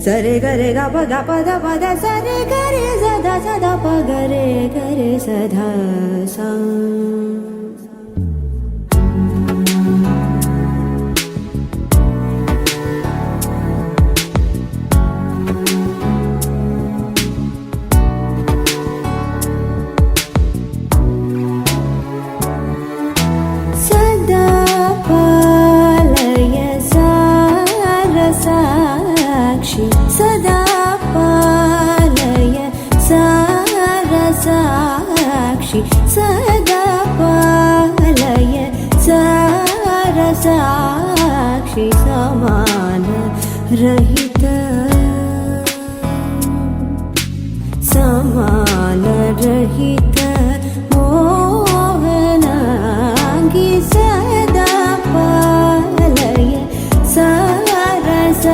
సరే గరే గప గప ద పద సరే గరే సదా సదా ప గరే గరే సదా సా सदा पालय सारसाक्षि सदा पालय सारसाक्षि समान रहित मोहनांगी सदा पालय सारसाक्षि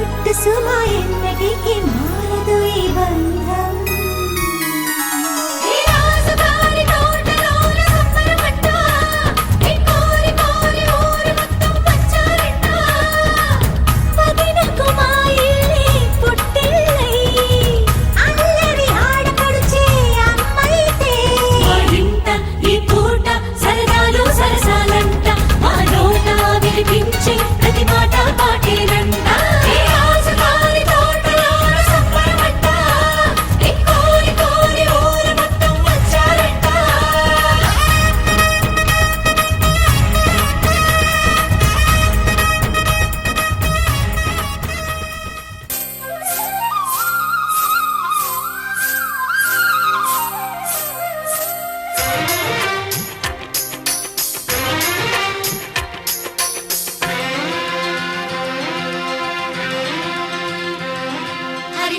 ఒట్టు సుమా ఎన్నటికి మారదు ఈ బంధం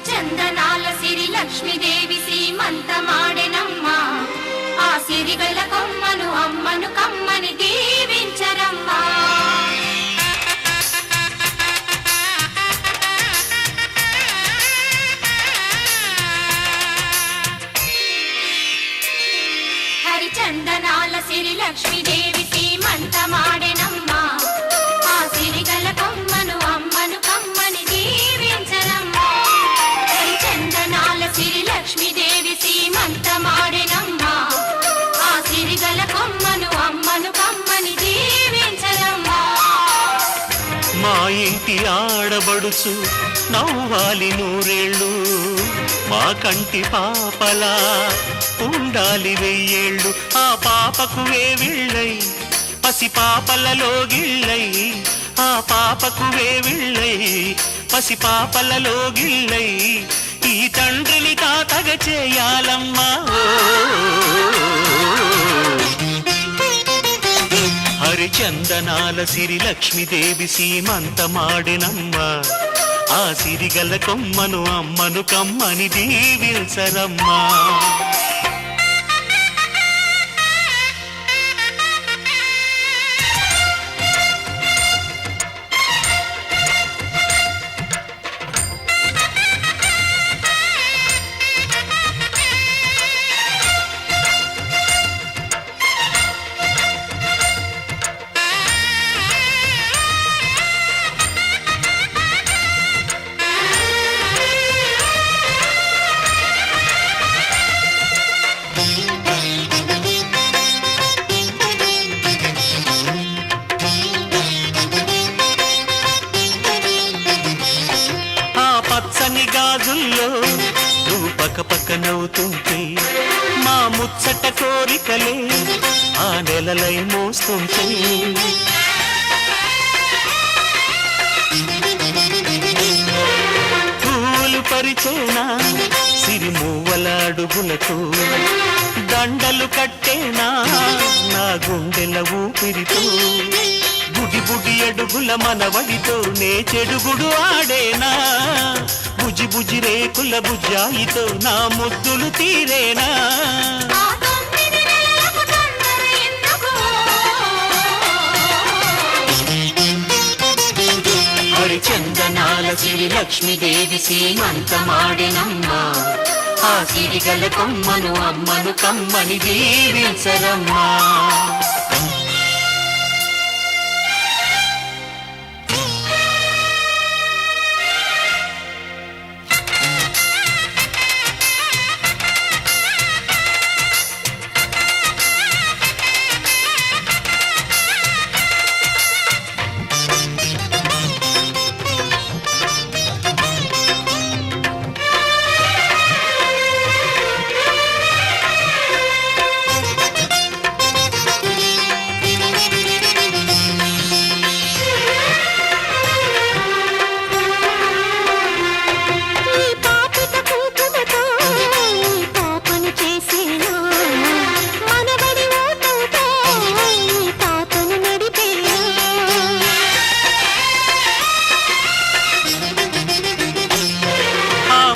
చందనాల సిరి లక్ష్మీదేవి సీమంతమాడెనమ్మ ఆ సిరిగల కొమ్మను అమ్మను కమ్మని దీవించరమ్మా హరిచందనాల సిరి లక్ష్మీదేవి సీమంతమాడెనమ్మ ఆ సిరిగల కొమ్మను అమ్మను కమ్మని దీవించరమ్మా సిరి లక్ష్మీదేవి సీమంతమాడెనమ్మ ఆ సిరిగల కొమ్మను అమ్మను కమ్మని దీవించరమ్మా మా ఇంటి ఆడబడుచు నవ్వాలి నూరేళ్ళు మా కంటి పాపలా ఉండాలి వెయ్యేళ్ళు ఆ పాపకు వేవిళ్ళై పసి పాపలలో గిళ్ళై ఆ పాపకు వేవిళ్ళై పసి పాపలలో గిళ్ళై ఈ తండ్రిని తాతగ చేయాలమ్మా హరిచందనాల సిరి లక్ష్మీదేవి సీమంతమాడెనమ్మ ఆ సిరిగల కొమ్మను అమ్మను కమ్మని దీవించరమ్మా గాజుల్లో నువ్వు పక్క పక్క నవ్వుతుంటే మా ముచ్చట కోరికలే ఆ నెలలై మోస్తుంటే పూలు పరిచేనా సిరిమూవల అడుగులతో దండలు కట్టేనా నా గుండెల ఊపిరితో బుడి బుడి అడుగుల మనవడితో నే చెడుగుడు ఆడేనా బుజి బుజి రేకుల బుజ్జాయితో నా ముద్దులు తీరేనా హరిచందనాల సిరి లక్ష్మీదేవి సీమంతమాడెనమ్మ ఆ సిరిగల కొమ్మను అమ్మను కమ్మని దీవించరమ్మా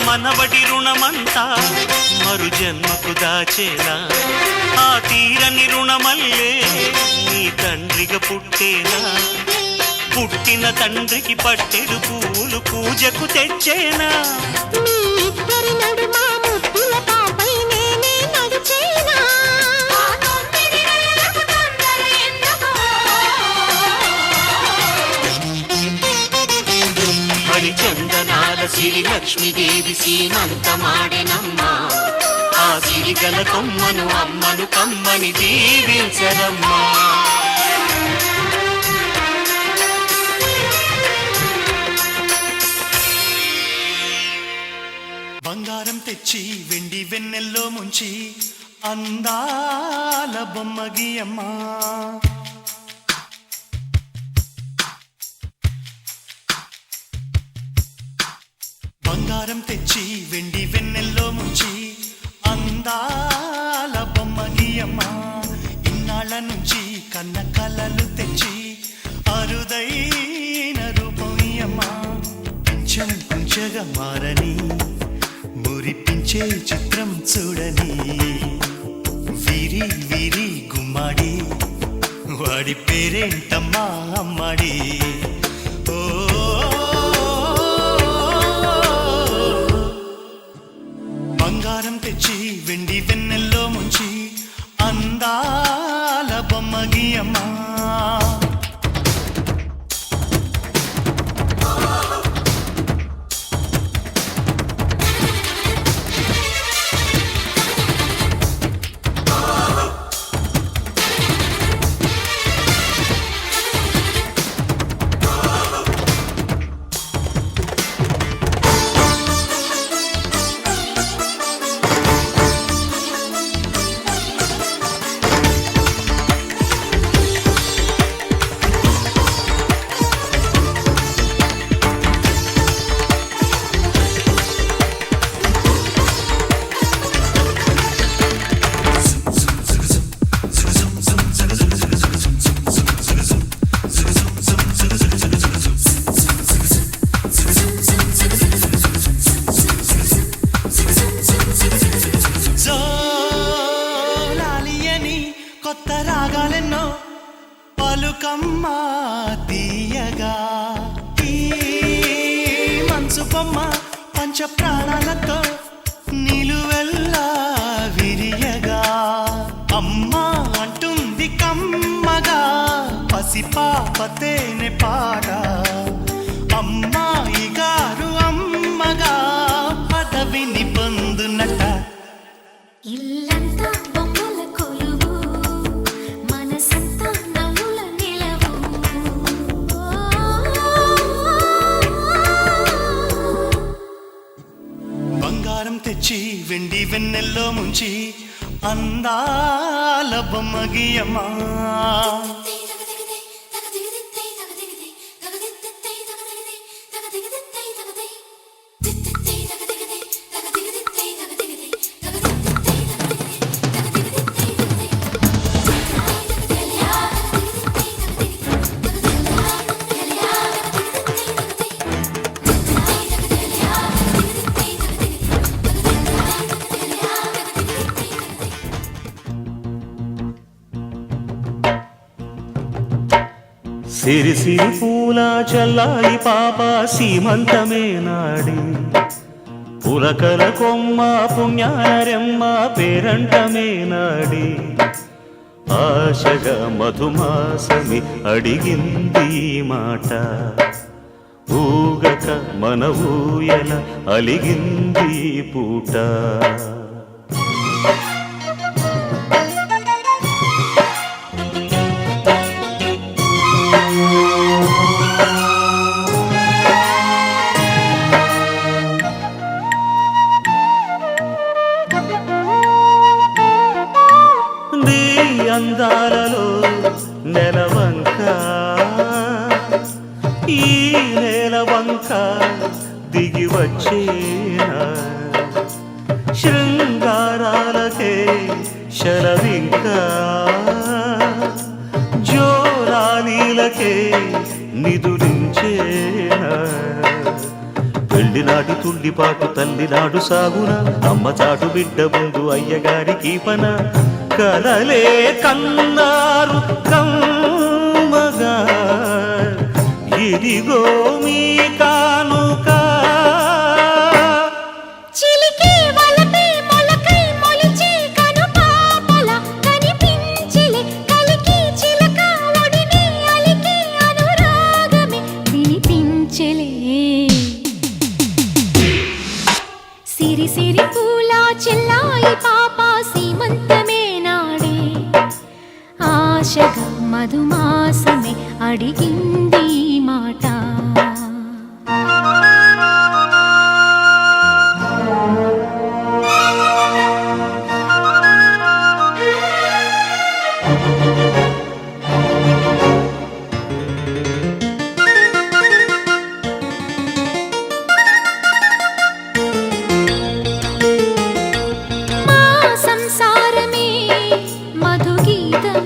మనవడి రుణమంతా మరు జన్మకు దాచేనా ఆ తీరని రుణమల్లే నీ తండ్రిగా పుట్టేనా పుట్టిన తండ్రికి పట్టెడు పూలు పూజకు తెచ్చేనా మీ ఇద్దరి నడుమ ముద్దుల పాపై నేనే నడిచేనా హరిచందనాల సిరి లక్ష్మీదేవి సీమంతమాడెనమ్మా ఆ సిరిగల కొమ్మను అమ్మను కమ్మని దీవించరమ్మా బంగారం తెచ్చి వెండి వెన్నెల్లో ముంచి అందాల బొమ్మ గీయమ్మా బంగారం తెచ్చి వెండి వెన్నెల్లో ముంచి అందాల బొమ్మ గీయమ్మా ఇన్నాళ్ళ నుంచి కన్న కలలు తెచ్చి అరుదైన రూపం ఇయ్యమ్మా కొంచెం కొంచెగా మారని మురిపించే చిత్రం చూడని వీరి వీరి గుమ్మాడి వాడి పేరేంటమ్మా అమ్మాడి ఓ బంగారం తెచ్చి వెండి వెన్నెల్లో ముంచి అందాల బొమ్మ గీయమ్మా కొత్త రాగాలెన్నో పలుకమ్మా తీయగా ఈ మనసు బొమ్మ పంచ ప్రాణాలతో నిలువెల్లా విరియగా అమ్మా అంటుంది కమ్మగా పసిపాపతేనే పాట అమ్మాయి గారు అమ్మగా పదవిని పొందునట ఇల్లంతా బొమ్మల కొలువు మనసంతా నవ్వుల నిలవు బంగారం తెచ్చి వెండి వెన్నెల్లో ముంచి అందాల బొమ్మ గీయమ్మా సిరి సిరి పూల చల్లాయి పాప సీమంతమే నాడి పులకల కొమ్మ పుణ్యాల రెమ్మ పేరంటమే నాడి ఆశగా మధుమాసమి అడిగింది మాట ఊగక మన ఊయల అలిగింది పూట అందాలలో నెలవంక ఈ నెలవంక దిగి వచ్చేనా శృంగారాలకే శరవింక జోరాలీలకే నిదురించేనా పెళ్లినాటి తుళ్ళిపాటు తల్లినాడు సాగున అమ్మ చాటు బిడ్డ ముందు అయ్యగారికి పన కలలే కన్నారు కమ్మగా ఇదిగో మీ కానుక. చిలికే వలపే మొలకై మొలిచే కనుపాపల కనిపించెలే కలికి చిలక ఒడినే అలికే అనురాగమే వినిపించెలే. సిరి సిరి పూల చెల్లాయి పాప సీమంతమే నాడే ఆశగా మధుమాసమే అడిగింది ఈ మాట. మా సంసారమే మధుగీతం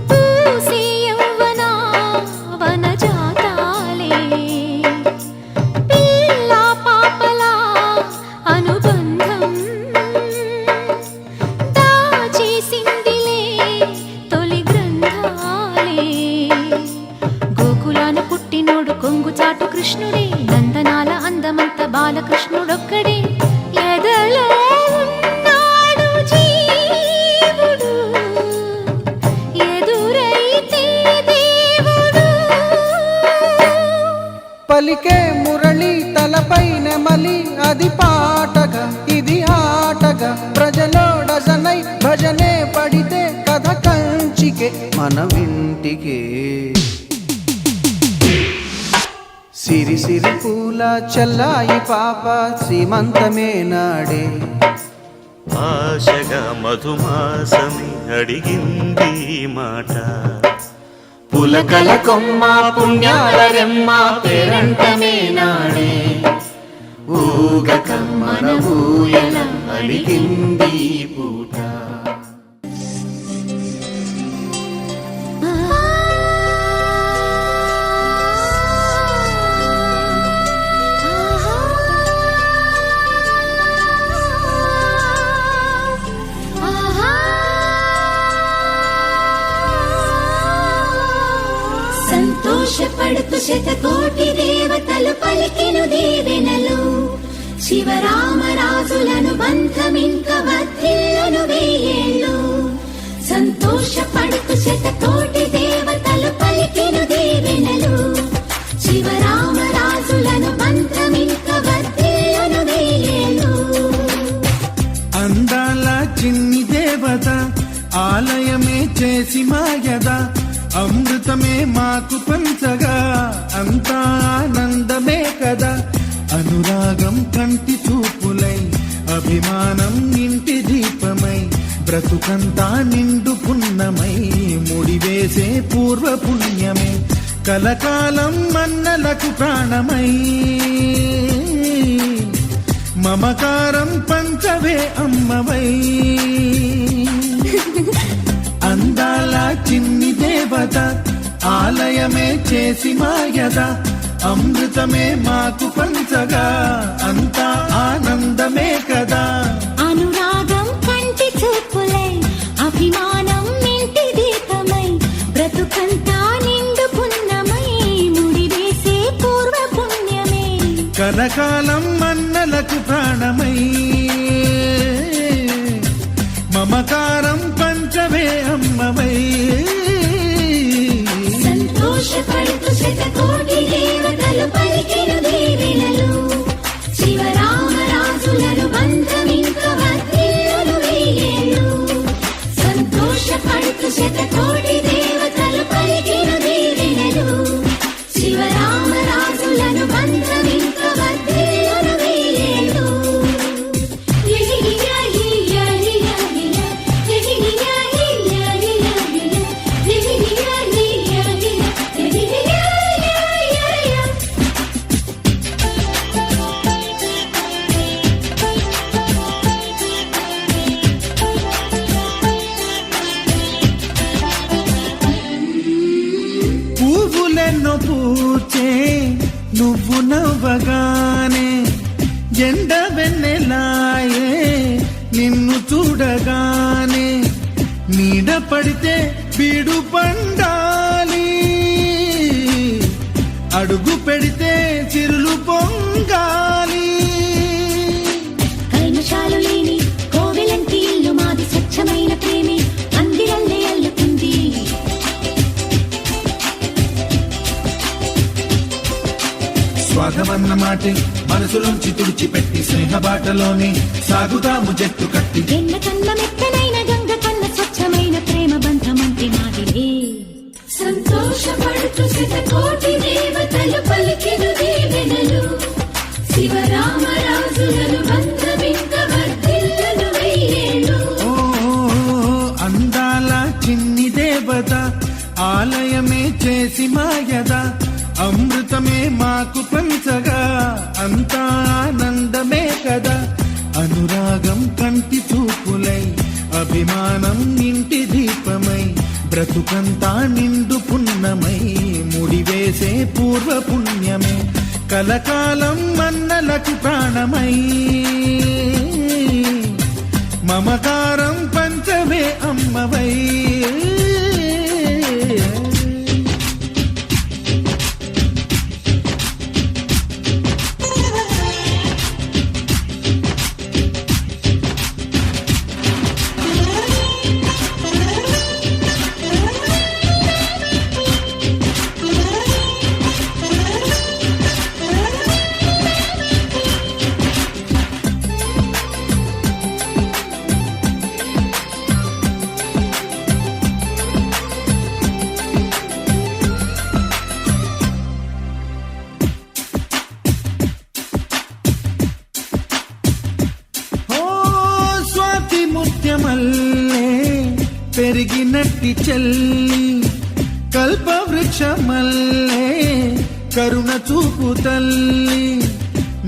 పూసే యవ్వన వనజాతాలే పిల్ల పాపల అనుబంధం దాచేసిందిలే తొలి గ్రంథాలే. గోకులాన పుట్టినోడు కొంగుచాటు కృష్ణుడే నందనాల అందమంత బాలకృష్ణుడొక్కడే. ఎదలో ఉన్నాడు జీవుడు ఎదురైతే దేవుడు. పలికే మురళి తలపై నెమలి అది పాటగా ఇది ఆటగా ప్రజలో డజనై భజనే పడితే కథ కంచికే మన వింటికే. సిరి సిరి పూల చల్లాయి పాప సీమంతమే నాడే ఆశగా మధుమాసమి అడిగింది ఈ మాట. పులకల కొమ్మ పుణ్యాల రెమ్మ పేరంటమే నాడే ఊగక మన ఊయల అడిగింది ఈ పూట. సంతోషపడుతు శతకోటి దేవతలు పలికెను దీవెనలు శివరామరాజులను బంధమింక వర్ధిల్లును వెయ్యేళ్ళు. సంతోషపడుతు శతకోటి దేవతలు పలికెను దీవెనలు శివరామరాజులను బంధమింక వర్ధిల్లును వెయ్యేళ్ళు. అందాల చిన్ని దేవత ఆలయమే చేసి మాయద అమృతమే మాకు పంచగా అంతా ఆనందమే కదా. అనురాగం కంటి చూపులై అభిమానం ఇంటి దీపమై బ్రతుకంతా నిండు పున్నమై ముడివేసే పూర్వ పుణ్యమే కలకాలం మన్నలకు ప్రాణమై మమకారం పంచవే అమ్మవై. అందాల చిన్ని దేవత ఆలయమే చేసి మాయద అమృతమే మాకు పంచగా అంతా ఆనందమే కదా. అనురాగం కంటి చూపులై అభిమానం ఇంటి దీపమై బ్రతుకంతా నిండు పున్నమై ముడివేసే పూర్వ పుణ్యమే కలకాలం మన్నలకు ప్రాణమై మమకారం పంచవే అమ్మవై. సంతోషపడుతు శతకోటి దేవతలు పలికెను దీవెనలు శివరామరాజులను బంధమింక వర్ధిల్లును వెయ్యేళ్ళు. సంతోషపడుతు శతకోటి దేవతలు పలికెను దీవెనలు శివరామరాజులను బంధమింక వర్ధిల్లును వెయ్యేళ్ళు. పువ్వులెన్నో పూచే నువ్వు నవ్వగానే ఎండ వెన్నెలాయే నిన్ను చూడగానే నీడ పడితే బీడు పండాలి అడుగు పెడితే చిరులు పొంగాలి. కల్మషాలు లేని కోవెలంటి ఇల్లు మాది, స్వచ్ఛమైన ప్రేమి అందిరల్లే అల్లుతుంది. స్వాగమన్న మాటే మనసులోంచి తుడిచిపెట్టి స్నేహబాటలోనే సాగుతాము జట్టు కట్టి. ఎన్న కన్న మెత్తనైన గంగ కన్న స్వచ్ఛమైన ప్రేమ బంధమంటి మాదిలే. సంతోషపడుతూ శతకోటి దేవతలు పలికిను దీవెనలు, శివరామరాజులను బంధమింక వర్ధిల్లును వెయ్యేళ్ళు. ఓ అందాల చిన్ని దేవత ఆలయమే చేసి మాయద, అమృతమే మాకు పంచగా అంతా ఆనందమే కదా. అనురాగం కంటి చూపులై, అభిమానం ఇంటి దీపమై, బ్రతుకంతా నిండు పున్నమై, ముడివేసే పూర్వ పుణ్యమే కలకాలం మన్నలకు ప్రాణమై. మమకారం పంచమే అమ్మవై. పెరిగినట్టి చెల్లి కల్పవృక్షమల్లే కరుణ చూపు తల్లి.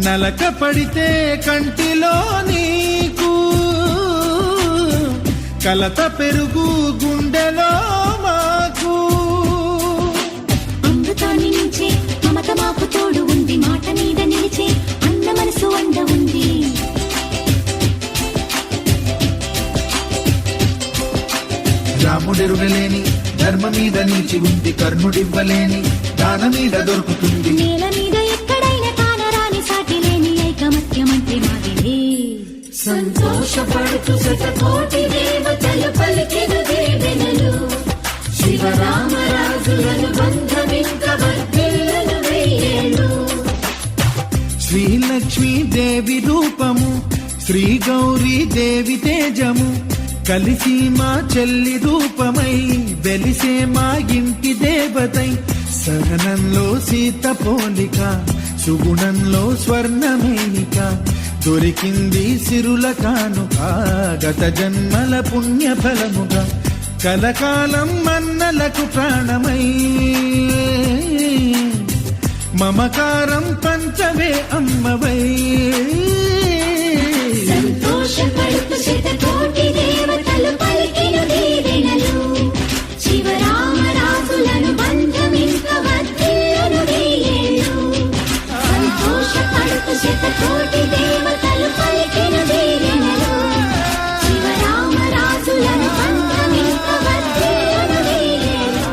నలక పడితే కంటిలో నీకు కలత పెరుగు గుండెలో మాకు. అమృతాన్ని నించే మమత మాకు తోడు ఉంది, మాట మీద నిలిచే అన్న మనసు అండ ఉంది. రాముడెరుగలేని ధర్మ మీద నిలిచి ఉంది, కర్ణుడివ్వలేని దాన మీద దొరుకుతుంది. నేల మీద ఎక్కడైనా కానరాని సాటి లేని ఐకమత్యమంటే మాదిలే. సంతోషపడుతూ శతకోటి దేవతలు పలికిన దీవెనలు, శివరామరాజులను బంధమింక వర్ధిల్లును వెయ్యేళ్ళు. శ్రీలక్ష్మీ దేవి రూపము, శ్రీ గౌరీ దేవి తేజము, కలిసి మా చెల్లి రూపమై వెలిసే మా ఇంటి దేవతై. సహనంలో సీత పోలిక, సుగుణంలో స్వర్ణమేనిక, దొరికింది సిరుల కానుక గత జన్మల పుణ్య ఫలముగా. కలకాలం మన్నలకు ప్రాణమై, మమకారం పంచవే అమ్మవై. సంతోషపడుతూ శతకోటి దేవతలు పలికిన దీవెనలు, శివరామరాజులను బంధమింక వర్ధిల్లును వెయ్యేళ్ళు. సంతోషపడుతూ శతకోటి దేవతలు పలికిన దీవెనలు, శివరామరాజులను బంధమింక వర్ధిల్లును వెయ్యేళ్ళు.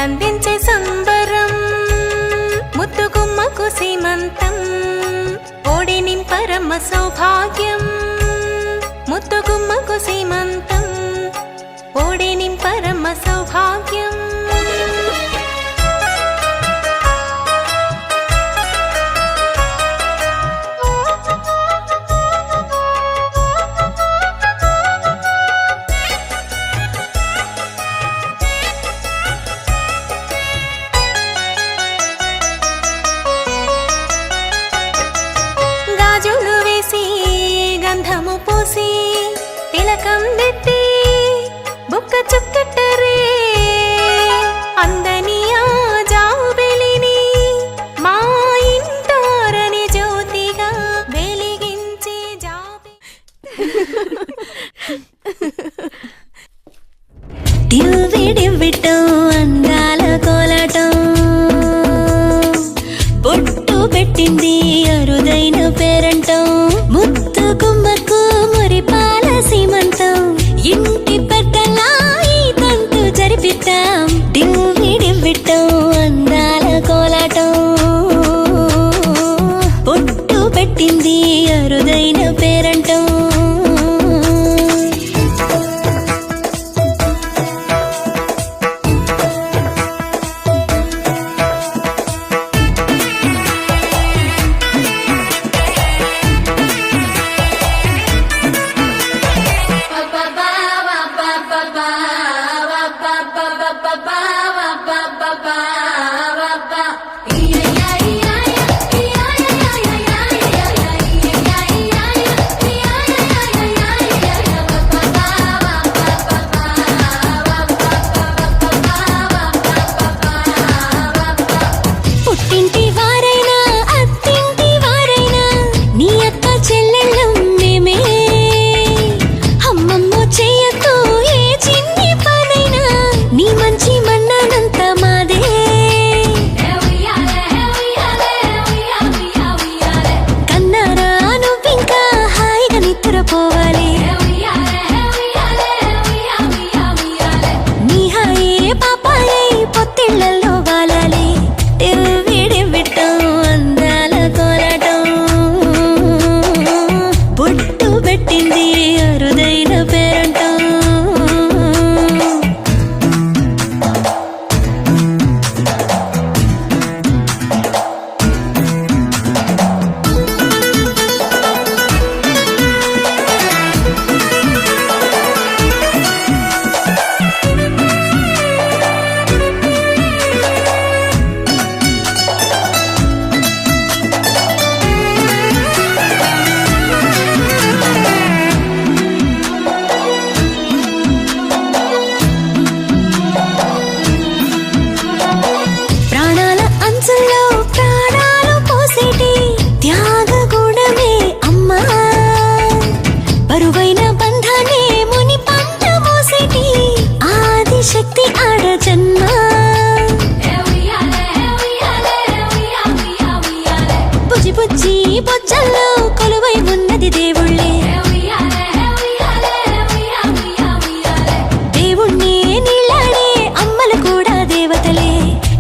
అందించే సంబరం ముద్దుగుమ్మకు సీమంతం ఓడి నింపరమ్మ సౌభాగ్యం ముద్దుగుమ్మకు సీమంతం ఓడి నింపరమ్మ సౌభాగ్యం గంధము పూసి ఒక్క చుక్కటరే అందని ఆ జాబిలిని మా ఇంటారని జ్యోతిగా వెలిగించే జాబి డివ్విడివ్విటం అందాల కోలాటం బొట్టు పెట్టింది అరుదైన పేరంటం ముత్తు గుమ్మకు మురిపాల సీమంతం ఇంటి పెద్దలా ఈ తంతు జరిపిద్దాం డివ్విడివ్విటం అందాల కోలాటం బొట్టు పెట్టింది అరుదైన పేరంటం పుట్టింటి వారైనా అత్తింటి వారైనా నీ అక్క చెల్లెళ్ళం మేమే అమ్మమ్మ చెయ్యకు ఏ చిన్ని పనైనా నీ మంచి మన్నానంత మాదే కన్నారా నువ్వింకా హాయిగా నిద్రపోవాలి నీ హాయే పాపాయే పొత్తిళ్లలో వాలాలి డివ్విడివ్విటం అందాల కోలాటం బొట్టు పెట్టింది అరుదైన పేరంటం ప్రాణాల అంచుల్లో ప్రాణాలు పోసేటి త్యాగ గుణమే అమ్మా బరువైన బంధాన్ని ముని పంట మోసేటి ఆదిశక్తి ఆడ జన్మ బుజ్జి బుజ్జి బొజ్జల్లో కొలువై ఉన్నది దేవుళ్ళే దేవుణ్ణి నీళ్ళాడే అమ్మలు కూడా దేవతలే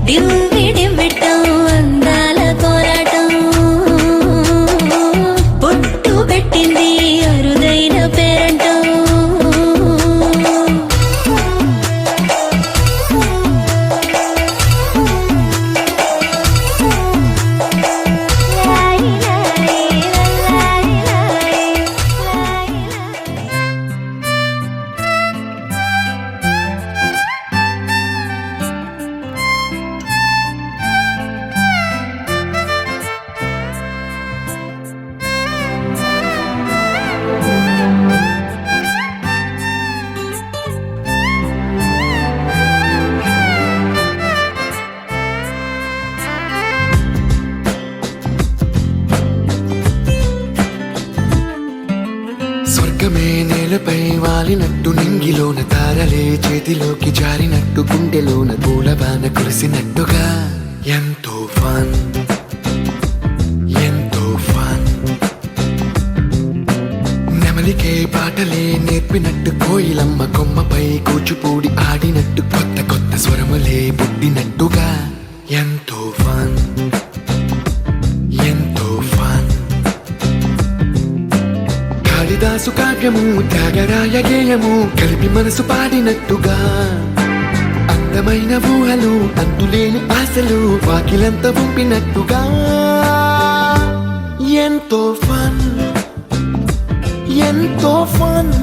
డివ్విడివ్విటం అందాల కోలాటం బొట్టు పెట్టింది అరుదైన పేరంటం స్వర్గమే నేలపై వాలినట్టు నింగిలోన తారలే చేతిలోకి జారినట్టు గుండెలోన పూలబాన కురిసినట్టుగా ఎంతో ఫన్ ఎంతో ఫన్ నెమలికే పాటలే నేర్పినట్టు కోయిలమ్మ కొమ్మపై కూచిపూడి ఆడినట్టు కొత్త కొత్త స్వరములే పుట్టినట్టుగా ఎంతో ఫన్ ఎంతో ఫన్ కాళిదాసు కావ్యము త్యాగరాయ గేయము కలిపి మనసు పాడినట్టుగా అందమైన ఊహలు అంతులేని ఆశలు వాకిలంత పంపినట్టుగా ఎంతో ఫన్ ఎంతో ఫన్